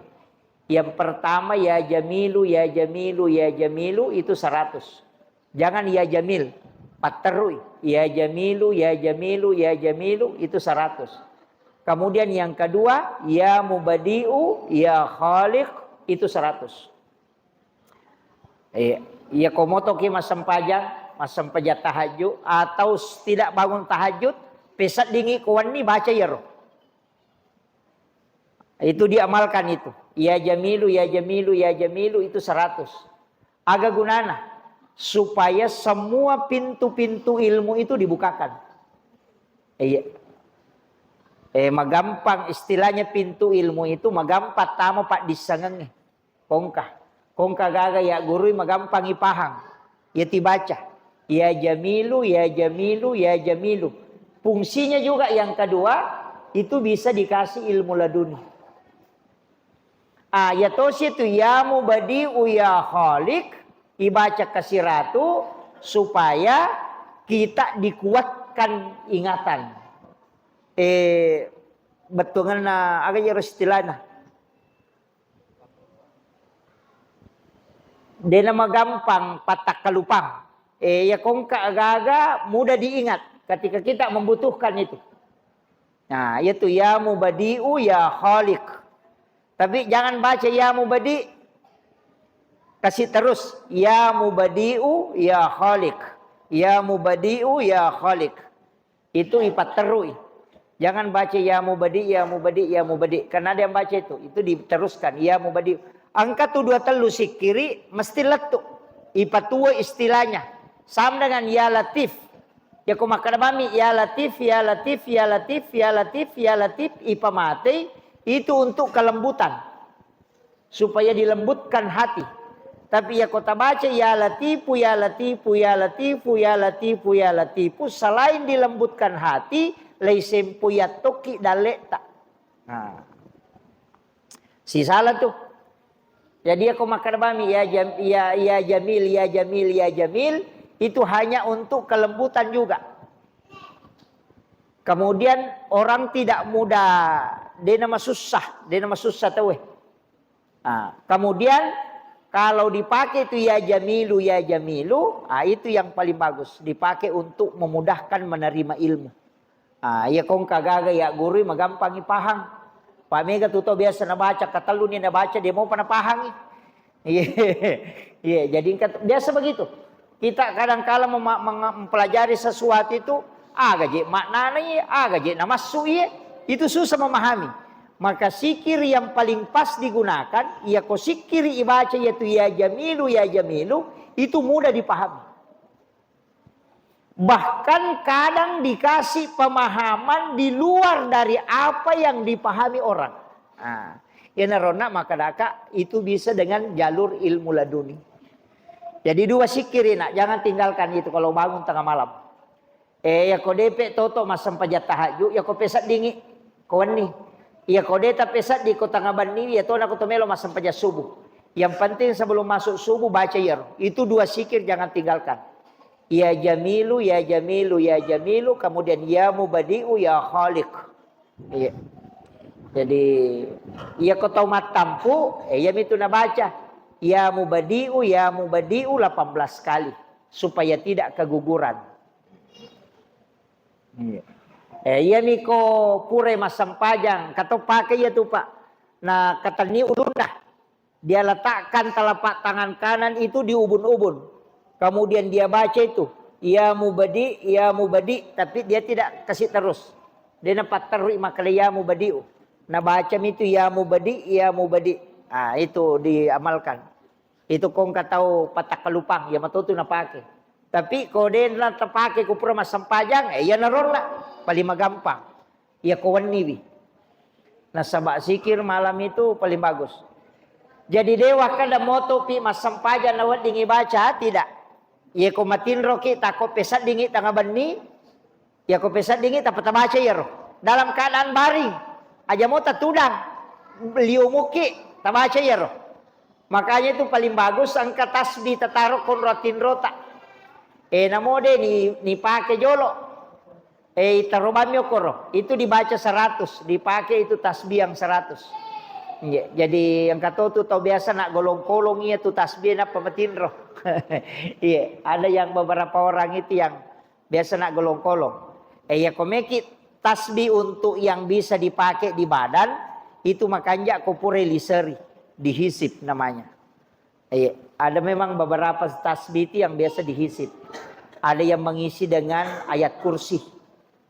Yang pertama ya jamilu ya jamilu ya jamilu itu 100. Jangan ya jamil. Paterui. Ya jamilu ya jamilu ya jamilu itu 100. Kemudian yang kedua ya mubadi'u ya khaliq itu 100. Ya komoto ki mas sempajang tahajud atau tidak bangun tahajud pesat dingi kawan nih baca ya roh. Itu diamalkan itu. Ya jamilu, ya jamilu, ya jamilu itu 100. Agak gunana. Supaya semua pintu-pintu ilmu itu dibukakan. Magampang istilahnya pintu ilmu itu magampang tama pak disangeng. Kongka gaga ya guru magampang ipahang. Ya dibaca. Ya jamilu, ya jamilu, ya jamilu. Fungsinya juga yang kedua itu bisa dikasih ilmu laduni. Ayatos itu ya mubadi'u ya khaliq dibaca kasih ratu supaya kita dikuatkan ingatan. Betul na agak jero istilahna. Dia nama gampang patak kalupang. Ya kongka agak-agak mudah diingat ketika kita membutuhkan itu. Nah, yaitu ya mubadi'u ya khaliq. Tapi jangan baca ya mubadi. Kasih terus ya mubadi'u ya khaliq. Ya mubadi'u ya khaliq. Itu ipat terui. Jangan baca ya mubadi ya mubadi ya mubadi. Karena ada yang baca itu diteruskan ya mubadi. Angka tu 2 telu sikiri mesti letuk. Ipat tua istilahnya. Sama dengan ya latif. Ya kumakadabami ya latif ya latif ya latif ya latif ya latif ipa mati. Itu untuk kelembutan. Supaya dilembutkan hati. Tapi ya kota baca ya latifu, ya latifu, ya latifu, ya latifu, ya latifu. Selain dilembutkan hati. Leisempu ya toki dalek tak. Nah. Si salah tuh. Jadi aku makan bami ya jamil, ya jamil, ya jamil. Itu hanya untuk kelembutan juga. Kemudian orang tidak mudah. Dia nama susah tahu. Kemudian kalau dipakai itu ya jamilu, itu yang paling bagus. Dipakai untuk memudahkan menerima ilmu. Iya kong kagaga ya guru magampang ipahang. Pamega tuto biasa na baca katalu ni na baca dia mau pana pahang. Iya. Iya, jadi biasa begitu. Kita kadang-kala mempelajari sesuatu itu agak je maknanya agak je namassu iya. Itu susah memahami. Maka sikir yang paling pas digunakan ia ko sikir ibaca yaitu ya jamilu itu mudah dipahami. Bahkan kadang dikasih pemahaman di luar dari apa yang dipahami orang. Ya narona maka daka itu bisa dengan jalur ilmu laduni. Jadi dua sikir nak jangan tinggalkan itu kalau bangun tengah malam. Ya ko depe toto masam pajat tahajud ya ko pesat dingi kawan ni. Ya ko deta pesat di kota ngaban ni ya to na ko tomelo masam pajat subuh. Yang penting sebelum masuk subuh baca ya. Itu dua sikir jangan tinggalkan. Ya jamilu, ya jamilu, ya jamilu. Kemudian ya mubadi'u, ya khaliq. Iya. Jadi ya kau tahu matampu, ya itu na baca. Ya mubadi'u 18 kali. Supaya tidak keguguran. Iya. Ya miko pure masam pajang. Kata pakai ya tuh pak. Nah kata ni ulunah. Dia letakkan telapak tangan kanan itu di ubun-ubun. Kemudian dia baca itu ya mubadi, tapi dia tidak kasih terus. Dia nampak terus makanya ya mubadi'u. Nah baca itu ya mubadi. Itu diamalkan. Itu kong katau patak kalupang ya matu tu na pakai. Tapi kalau dia nak terpakai ku pura masam pajang ya naron lah paling magampang. Ya kawan niwi. Nah sabak sikir malam itu paling bagus. Jadi dewa kada moto pi masam pajang nawat dingi baca tidak. Ya ko matin roki tako pesat dingi tangga bani. Ya ko pesat dingi tak peta baca ya roh. Dalam keadaan baring. Aja mau tudang. Beliau muki tak baca ya roh. Makanya itu paling bagus angkat tasbih taruh kon rotin rota. Namo de ni pakai jolo. Tarobamyo koro. Itu dibaca 100. Dipakai itu tasbih yang 100. Ya, jadi yang kata tu tau biasa nak golong-kolong iya tu tasbih nak pematin roh. Iya, ada yang beberapa orang itu yang biasa nak golong-kolong. Ya komeki tasbih untuk yang bisa dipakai di badan itu makanya kopure liseri dihisip namanya. Iya, ada memang beberapa tasbih itu yang biasa dihisip. Ada yang mengisi dengan ayat kursi.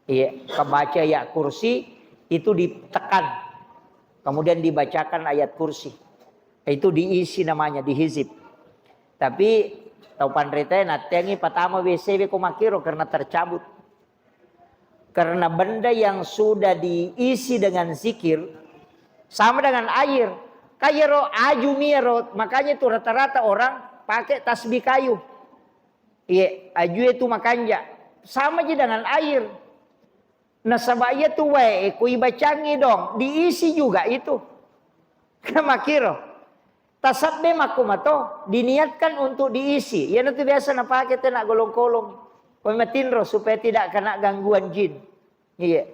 Iya, kebaca ayat kursi itu ditekan. Kemudian dibacakan ayat kursi. Itu diisi namanya, dihizib. Tapi tau pandrita natengi pertama WCW kumakiro karena tercabut. Karena benda yang sudah diisi dengan zikir sama dengan air. Kayero aju miro, makanya itu rata-rata orang pakai tasbih kayu. Iya, aju itu makanya sama aja dengan air. Nah sabaya tu wae kui bacangi dong diisi juga itu. Kamakiro. Tasabbe makumato diniatkan untuk diisi. Ya nanti biasa na pakai teh nak golong-kolong. Pematinro supaya tidak kena gangguan jin. Iya.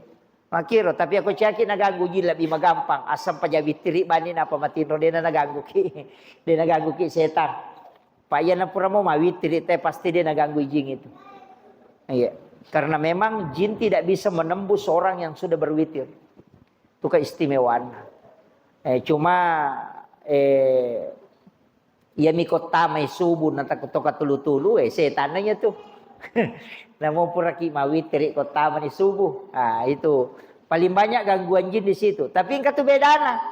Makiro tapi aku caki na ganggu jin lebih magampang. Asam pajawitiri bani na pematinro dia na ganggu ki. Dia na ganggu ki setan. Paya na pura mau mawitiri teh pasti dia na ganggu jin itu. Iya. Karena memang jin tidak bisa menembus orang yang sudah berwitir. Itu keistimewaan. Cuma ya mikot tamay subuh nanti kutoka tulu-tulu setananya tuh. Namun pura ki mawitir ikot tamay subuh. Itu paling banyak gangguan jin di situ. Tapi engkau tuh bedana.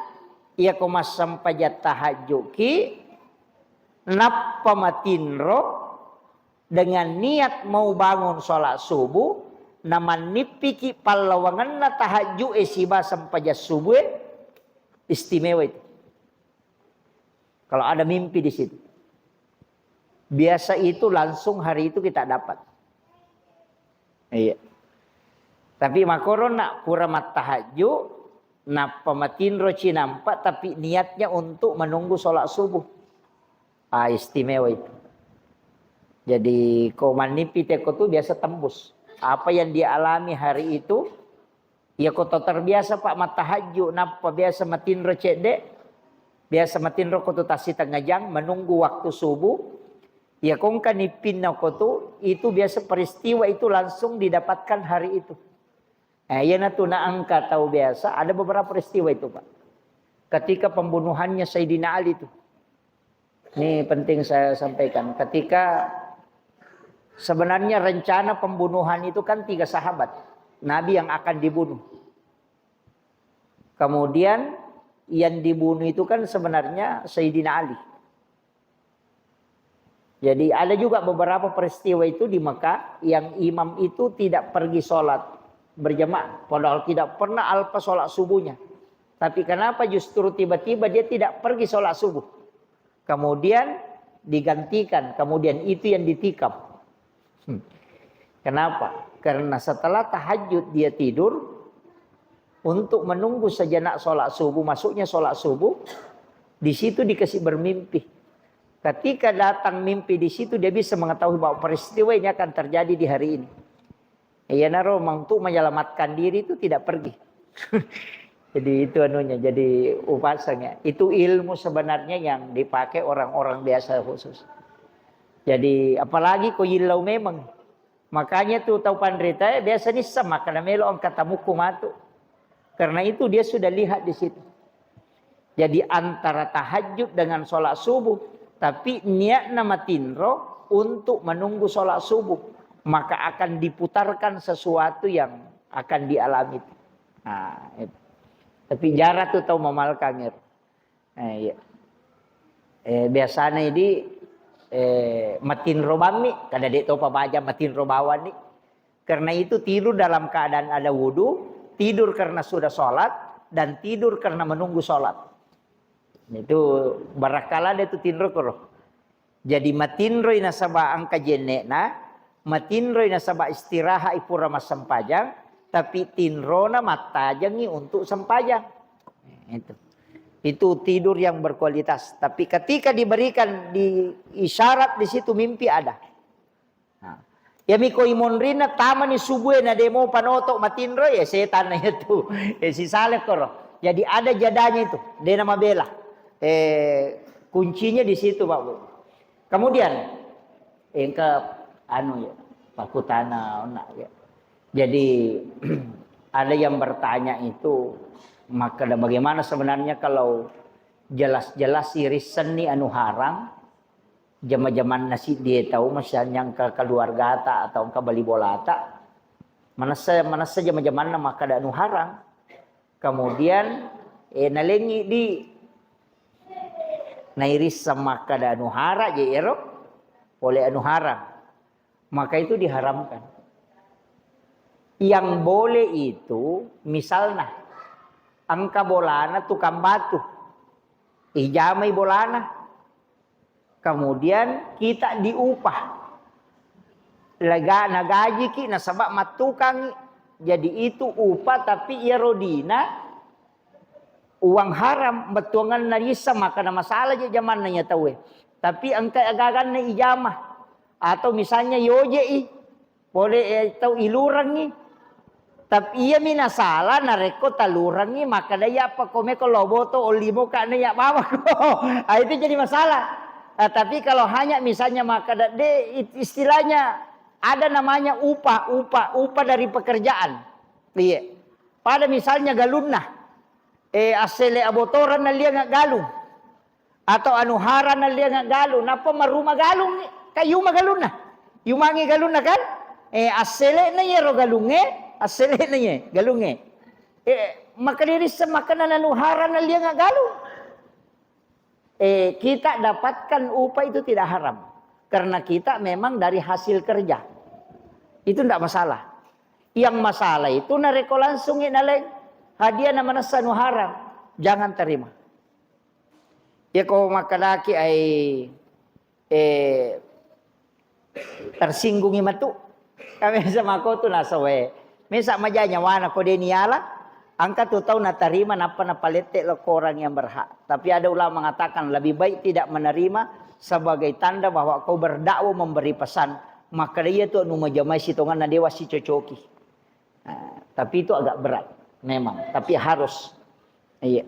Ia komasam pajat tahajud ki napa matinro dengan niat mau bangun sholat subuh, naman nipiki palawangan na tahajud siba sampaja subuh, istimewa itu. Kalau ada mimpi di situ, biasa itu langsung hari itu kita dapat. Iya. Tapi makoron nak pura mat tahajud, nak pematin roci nampak, tapi niatnya untuk menunggu sholat subuh. Istimewa itu. Jadi komanipi teko tu biasa tembus. Apa yang dia alami hari itu, ya kota terbiasa pak matahaju, napa biasa matin recede, biasa matin rokotu tasi tengah jang menunggu waktu subuh. Ya kongka nipin na kotu itu biasa peristiwa itu langsung didapatkan hari itu. Yana tu na angka tahu biasa. Ada beberapa peristiwa itu Pak. Ketika pembunuhannya Sayyidina Ali itu. Ini penting saya sampaikan. Ketika sebenarnya rencana pembunuhan itu kan 3 sahabat Nabi yang akan dibunuh. Kemudian yang dibunuh itu kan sebenarnya Sayyidina Ali. Jadi ada juga beberapa peristiwa itu di Mekah yang imam itu tidak pergi sholat berjamaah. Padahal tidak pernah alpa sholat subuhnya. Tapi kenapa justru tiba-tiba dia tidak pergi sholat subuh. Kemudian digantikan. Kemudian itu yang ditikam. Kenapa? Karena setelah tahajud dia tidur. Untuk menunggu sejenak sholat subuh. Masuknya sholat subuh. Di situ dikasih bermimpi. Ketika datang mimpi di situ dia bisa mengetahui bahwa peristiwa ini akan terjadi di hari ini. Ya naro untuk menyelamatkan diri itu tidak pergi. Jadi itu anunya, jadi upasanya. Itu ilmu sebenarnya yang dipakai orang-orang biasa khusus. Jadi apalagi ko yilau memang. Makanya tuh tahu pandrita biasa ni sama karena melo ang katamuku matu. Karena itu dia sudah lihat di situ. Jadi antara tahajud dengan sholat subuh. Tapi niat nama tinro untuk menunggu sholat subuh. Maka akan diputarkan sesuatu yang akan dialami. Nah, itu. Tapi jarak tuh tahu memalkan. Iya. Biasanya ini matin robami. Kada dia tahu pabaja matin robawan nih. Karena itu tidur dalam keadaan ada wudu. Tidur karena sudah sholat. Dan tidur karena menunggu sholat. Itu barakala dia tu tinro koro. Jadi matinro ina sabah angka jenekna, matinro ina sabah istirahat ipura mas sempajang, tapi tinrona matajangi untuk sempajang. Itu tidur yang berkualitas. Tapi ketika diberikan di isyarat di situ mimpi ada. Nah, ya miko imonrina taman ni subuh na demo panotok matinro ya setan na itu. Si saleh koro. Jadi ada jadanya itu. Dia nama bela. Kuncinya di situ Pak Bu. Kemudian engkau anu ya pakutana ya. Jadi ada yang bertanya itu maka bagaimana sebenarnya kalau jelas-jelas irisan ni anu haram zaman-zaman nasi dia tahu misalnya yang ke keluarga ta atau ke bali bolata mana saja zaman maka ada anu haram. Kemudian nalengi di nairis sama kada anu hara je ero oleh anu haram maka itu diharamkan. Yang boleh itu misalnya angka bolana tukang batu ijamai bolana kemudian kita diupah lega nagaji ki nasabak matukang jadi itu upah tapi irodina uang haram betuangan narisa maka ada masalah je zaman nanya tahu. Tapi angka agagan na ijamah atau misalnya yoje boleh tahu ilurangi. Tapi ia mina salah nareko talurangi maka daya apa kome ko loboto olimo ka na ya bawa ko. Itu jadi masalah. Tapi kalau hanya misalnya maka istilahnya ada namanya upah dari pekerjaan. Iya. Pada misalnya galunna asele abotoran na liya nga galong atau anuhara na liya nga galong napa maruma galong kayo magalong na yumangi galong na kan asele na yero galunge asele na ye galunge makadiris sa makanan anuhara na liya nga galong kita dapatkan upah itu tidak haram karena kita memang dari hasil kerja itu tidak masalah. Yang masalah itu nareko langsung inaleng hadiah nama nasa haram jangan terima. Ya kau makalaki ay tersinggungi matu. Kami sama kau tu nasa we. Mesa majanya wana ko deniala angka tu tahu na terima napa na palete lo orang yang berhak. Tapi ada ulama mengatakan lebih baik tidak menerima sebagai tanda bahwa kau berdakwah memberi pesan. Maka dia tu anu majamai sitongan na dewa si cocoki. Nah, tapi itu agak berat. Memang, tapi harus. Iya.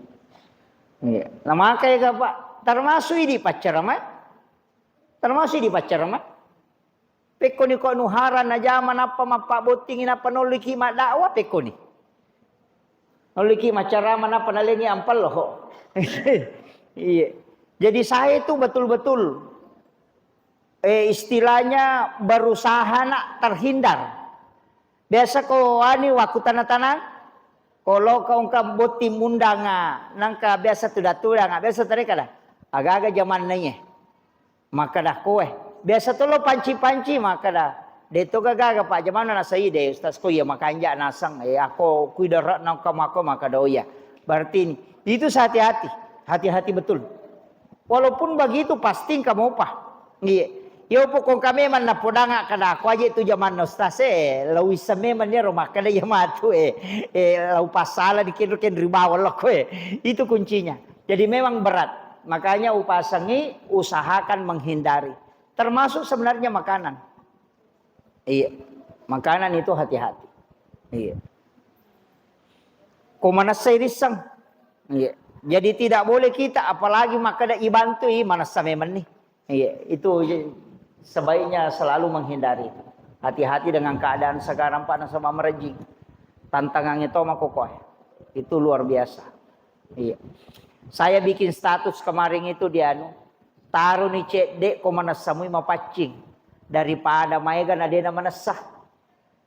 Iya. Nah makanya Pak, termasuk di pacaran, termasuk di pacaran. Peko ni ko nuhara na jaman apa mapak botingin apa noliki mak dakwah peko ni. Noliki macara mana penalengi ampal loh. Iya. Jadi saya itu betul-betul istilahnya berusaha nak terhindar. Biasa kau ani waktu tanah-tanah, kalau kau boti mundanga, nangka biasa tudah biasa terika dah. Agak-agak zaman nanya, maka dah kowe. Biasa tu lo panci-panci maka dah. Deto gaga pak zaman na saya deh ustaz ko ya makanja nasang aku kuidarat nangka maka doya. Berarti itu hati-hati betul. Walaupun begitu pasti kamu apa? Iya. Yo pokok kami man na podanga kada ako aja itu zaman ustaz lawi same man ya rumah kada ya matu lau pasala dikin ribawa lo itu kuncinya. Jadi memang berat. Makanya upasangi usahakan menghindari. Termasuk sebenarnya makanan. Iya. Makanan itu hati-hati. Iya. Kumanasay risang. Iya. Jadi tidak boleh kita apalagi makada ibantu manasa memang nih. Iya, itu sebaiknya selalu menghindari. Hati-hati dengan keadaan sekarang Pak sama merejing. Tantangannya itu makokoh. Itu luar biasa. Iya. Saya bikin status kemarin itu di taruh nih cek dek komanasamui mapacing daripada maegan adena manasah.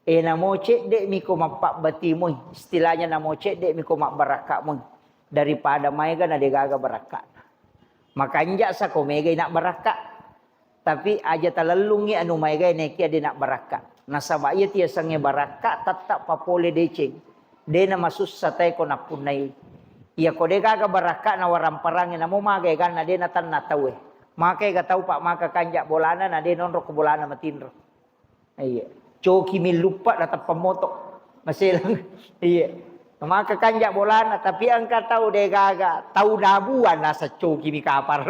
Namo cek dek miko mapak batimuy. Istilahnya namo cek dek miko mak barakamuy. Daripada maegan ade gaga barakat. Makanya sa ko megay nak barakat. Tapi aja talalungi anu megay neki ade nak barakat. Nasaba iya tiya sange barakat tatap papole deceng. Dena masus satay ko napunay. Iya ko de gaga barakat na waramparangin na mo magay kan na de natan natawe. Makay gataw pa maka kanja bolana na de nonro ko bolana matinro. Iya. Coki milupa datap pamotok. Masilang. Iya. Maka kanja bolana tapi angka tahu de gaga tahu dabuan nasa coki mi kapar.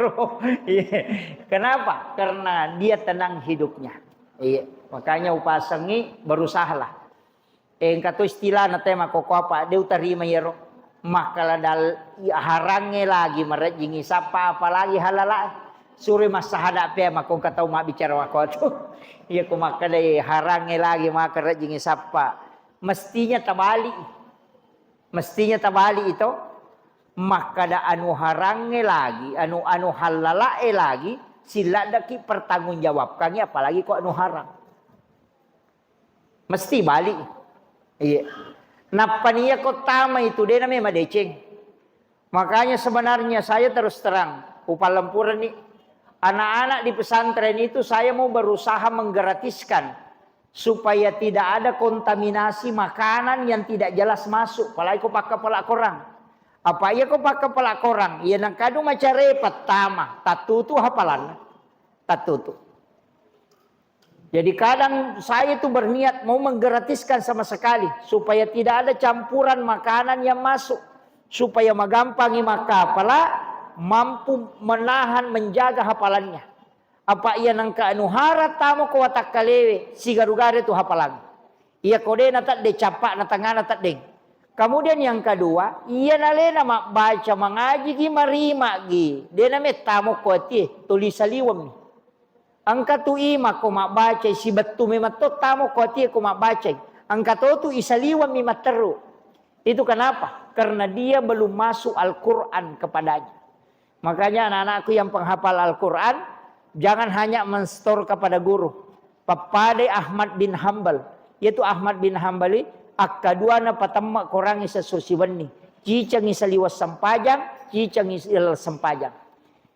Iya. Kenapa? Karena dia tenang hidupnya. Iya. Makanya upasangi berusahalah. Engka to istilah na tema koko apa de utarima yero. Maka dal harange lagi merejingi sapa apalagi halala. Suri masa hadap ya makong katau mak bicara wako tu. Iya ko maka de harange lagi maka rejingi sapa. Mestinya tabali. Mestinya tabali itu maka da anu harange lagi anu halalae lagi sila daki pertanggungjawabkannya apalagi kok anu harang mesti balik. Iya. Napa niya kok tama itu dia namanya madeceng. Makanya sebenarnya saya terus terang upalempuran nih anak-anak di pesantren itu saya mau berusaha menggratiskan supaya tidak ada kontaminasi makanan yang tidak jelas masuk. Apalagi kau pakai pelak korang. Apa iya kau pakai pelak korang? Iya nang kadu macam repot tama. Tatutu hafalan. Tatutu. Jadi kadang saya itu berniat mau menggratiskan sama sekali. Supaya tidak ada campuran makanan yang masuk. Supaya magampangi maka pala mampu menahan menjaga hafalannya. Apa ia nangka anu harat tamu ko watak kalewe si garugare tu hapalang. Ia kode natat de capak natangana tat deng. Kemudian yang kedua, ia nalena mak baca mengaji gi marima gi. Dia name tamu ko ti tulis saliwam ni. Angka tu ima ko mak baca si betu memang to tamu ko ti ko mak baca. Angka tu isaliwam mi materu. Itu kenapa? Karena dia belum masuk Al-Qur'an kepadanya. Makanya anak-anakku yang penghafal Al-Qur'an jangan hanya menstor kepada guru. Papade Ahmad bin Hambal. Yaitu Ahmad bin Hambali. Akaduana patamma korangi sesosiwani. Cicang isaliwas sampajang. Cicang isil sampajang.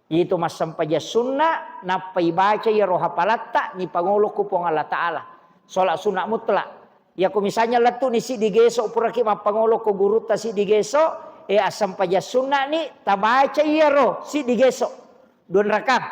Yaitu mas sampaja sunnah. Napai baca ya roha palata. Ni pangulo kupong Allah Ta'ala. Solat sunnah mutlak. Ya ku misalnya letu ni si digesok. Puraki mapangulo ku guru ta si digesok. Sampaja sunnah ni. Tabaca ya roh si digesok. 2 rakaat.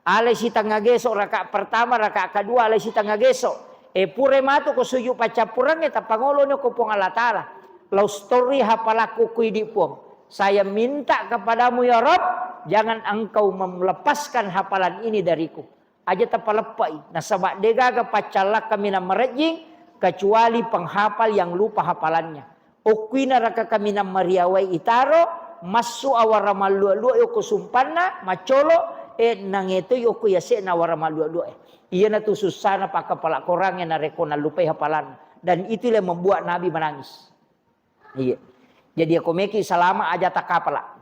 Alay si tangga gesok rakaat pertama rakaat kedua alay si tangga gesok. Pure matu ko suyu pacapurang eta pangolo ni ko pong Allah Ta'ala. Lau story hapalaku kuidi pong. Saya minta kepadamu ya Rabb, jangan engkau melepaskan hafalan ini dariku. Aja tapalepai. Nasabak degaga pacalak kami na merejing kecuali penghafal yang lupa hafalannya. Ukwina raka kami na mariawai itaro masu awaramalua yo kusumpana macolo nang itu yoku ya se na warama dua-dua. Iya na tu susah na pakai kepala korang yang nareko na lupai hafalan. Dan itulah membuat Nabi menangis. Iya. Jadi aku meki selama aja tak kapala.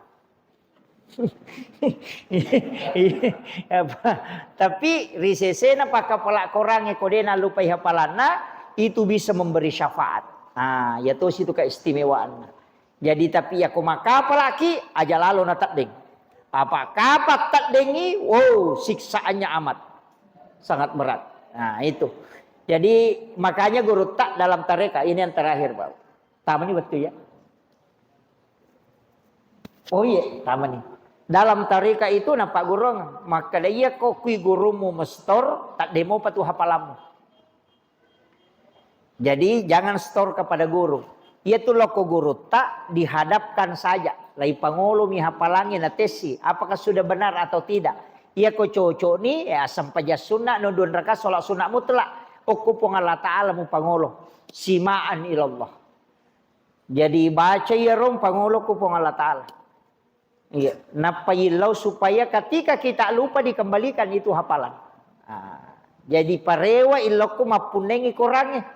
Tapi risesena pakai kepala korang kodena lupai hafalana itu bisa memberi syafaat. Nah, ya tuh situ keistimewaan. Jadi tapi aku maka apalagi aja lalu natak deng. Apa kapat tak dengi, wow siksaannya amat sangat berat. Nah itu. Jadi makanya guru tak dalam tareka ini yang terakhir Pak. Taman ini betul ya. Oh iya taman ini. Dalam tareka itu nampak guru maka dia kok kui gurumu mestor tak demo patu hafalamu. Jadi jangan store kepada guru. Ia tuh loko guru tak dihadapkan saja. Lai pangolo mi hapalangi na tesi. Apakah sudah benar atau tidak? Ia ko cocok ni ya sampaja sunnah no dun raka solat sunnah mutlak. Oku pong Allah Ta'ala mu pangolo. Simaan ilallah. Jadi baca ya rom pangolo ku pong Allah Ta'ala. Iya. Napailau supaya ketika kita lupa dikembalikan itu hafalan. Jadi parewa iloku mapunengi korangnya.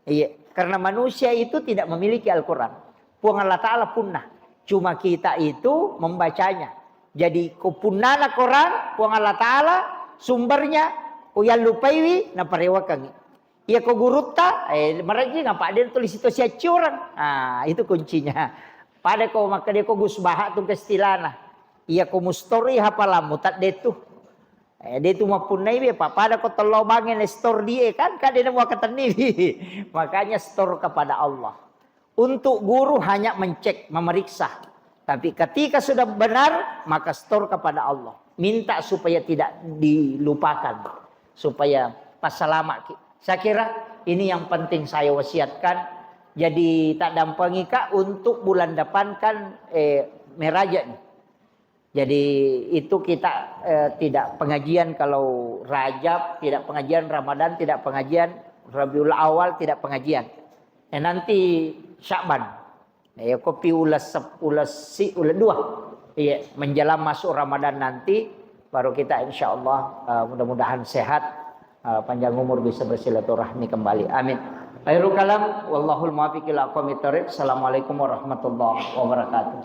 Iya. Karena manusia itu tidak memiliki Al-Quran. Puang Allah Ta'ala punah. Cuma kita itu membacanya. Jadi kupunana Quran, puang Allah Ta'ala, sumbernya, yang lupaiwi, na parewakan. Ia ko guruta, mereka ngapa ada tulis itu sia curang. Itu kuncinya. Pada ko maka dia ko gusbaha tu kestilana. Ia ko mustori hafalamu tak detu. Dia tu mapunai be pak pada ko telo bangen store dia kan dia mau keteni. Makanya store kepada Allah. Untuk guru hanya mencek, memeriksa. Tapi ketika sudah benar maka store kepada Allah. Minta supaya tidak dilupakan. Supaya pas selama. Saya kira ini yang penting saya wasiatkan. Jadi tak dampangi kak untuk bulan depan kan meraja nih. Jadi itu kita tidak pengajian kalau Rajab, tidak pengajian Ramadan, tidak pengajian Rabiul Awal, tidak pengajian. Nanti Sya'ban. Ya kopi ulas 2. Iya, menjelang masuk Ramadan nanti baru kita insyaallah mudah-mudahan sehat, panjang umur bisa bersilaturahmi kembali. Amin. Khairul kalam wallahul muwaffiq ila aqwamit thoriq. Assalamualaikum warahmatullahi wabarakatuh.